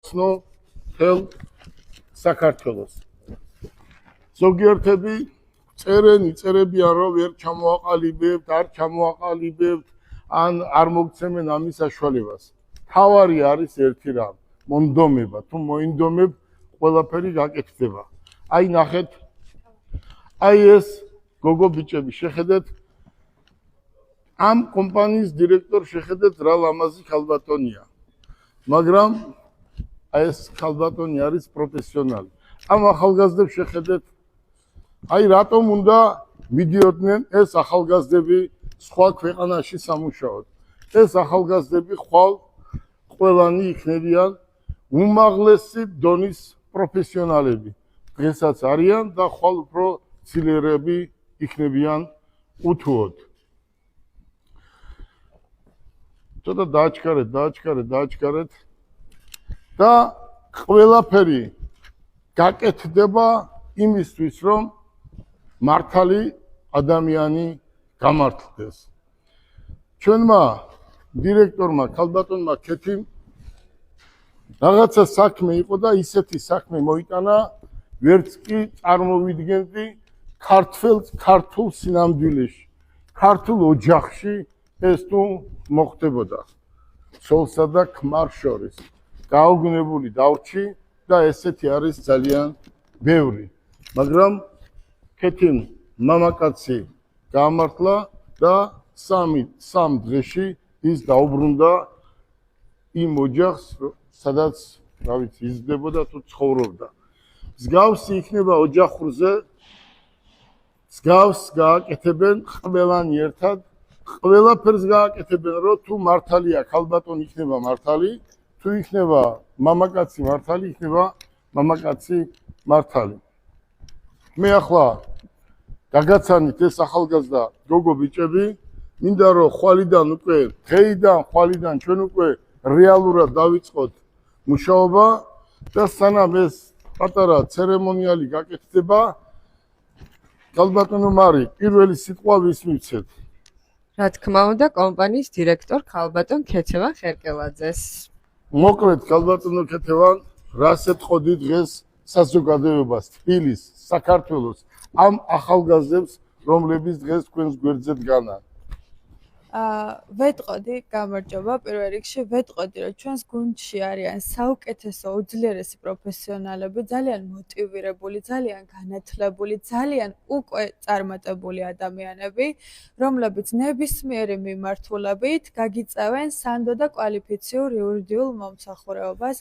ცნო თელ საქართველოს. ზოგიერთები წერებიან, რომ ვერ ჩამოაყალიბებთ, არ ჩამოაყალიბებთ, ან არ მოგცემენ ამის საშუალებას. თავარი არის ერთი რამ, მონდომება. თუ მოინდომებ, ყველაფერი გაკეთდება. აი ნახეთ, აი ეს გოგო ბიჭები, შეხედეთ, ამ კომპანიის დირექტორ შეხედეთ რა ლამაზი ქალბატონია. მაგრამ აი ეს ქალბატონი არის პროფესიონალი. ამ ახალგაზრდებს შეხედეთ, აი რატომ უნდა მიდიოდნენ ეს ახალგაზრდები სხვა ქვეყანაში სამუშაოდ. ეს ახალგაზრდები ხვალ ყველანი იქნებიან უმაღლესი დონის პროფესიონალები. დღესაც არიან და ხვალ უფრო ცილერები იქნებიან უთუოდ. ცოტა დააჩქარეთ და ყველაფერი გაკეთდება იმისთვის, რომ მართალი ადამიანი გამართლდეს. ჩვენმა დირექტორმა ქალბატონმა ქეთიმ რაღაცა საქმე იყო და ისეთი საქმე მოიტანა, ვერც კი წარმოვიდგენდი ქართულ სინამდვილეში, ქართულ ოჯახში ეს თუ მოხდებოდა. ცოლსა და ქმარ შორის გაუგნებული დავრჩი და ესეთი არის ძალიან ბევრი. მაგრამ ქეთიმ მამაკაცი გაამართლა და სამ დღეში ის დაუბრუნდა იმ ოჯახს, სადაც რა ვიცი იზრდებოდა თუ ცხოვრობდა. მსგავსი იქნება ოჯახურზე, მსგავს გააკეთებენ ყველანი ერთად, ყველაფერს გააკეთებენ, რომ თუ მართალია ქალბატონი იქნება მართალი, თუ იქნება მამაკაცი მართალი, იქნება მამაკაცი მართალი. მე ახლა გაგაცანით ეს ახალგაზრდა გოგო ბიჭები, მინდა რომ ხვალიდან უკვე დღეიდან ხვალიდან ჩვენ უკვე რეალურად დავიწყოთ მუშაობა და სანამ ეს პატარა ცერემონიალი გაკეთდება, ქალბატონო მარი, პირველი სიტყვა ვის მივცეთ? რა თქმა უნდა, კომპანიის დირექტორ ქალბატონ ქეთევან ხერკელაძეს. მოკლედ ქალბატონო ქეთევან, რას ეთყოდი დღეს საზოგადოებას, თბილისს, საქართველოს ამ ახალგაზრდებს, რომლებიც დღეს თქვენს გვერდზე დგანან? ვეტყოდი, გამარჯობა, პირველ რიგში ვეტყოდი, რომ ჩვენს გუნდში არიან საუკეთესო, უძლიერესი პროფესიონალები, ძალიან მოტივირებული, ძალიან განათლებული, ძალიან უკვე წარმატებული ადამიანები, რომლებიც ნებისმიერი მიმართულებით გაგიწევენ სანდო და კვალიფიციურ იურიდიულ მომსახურეობას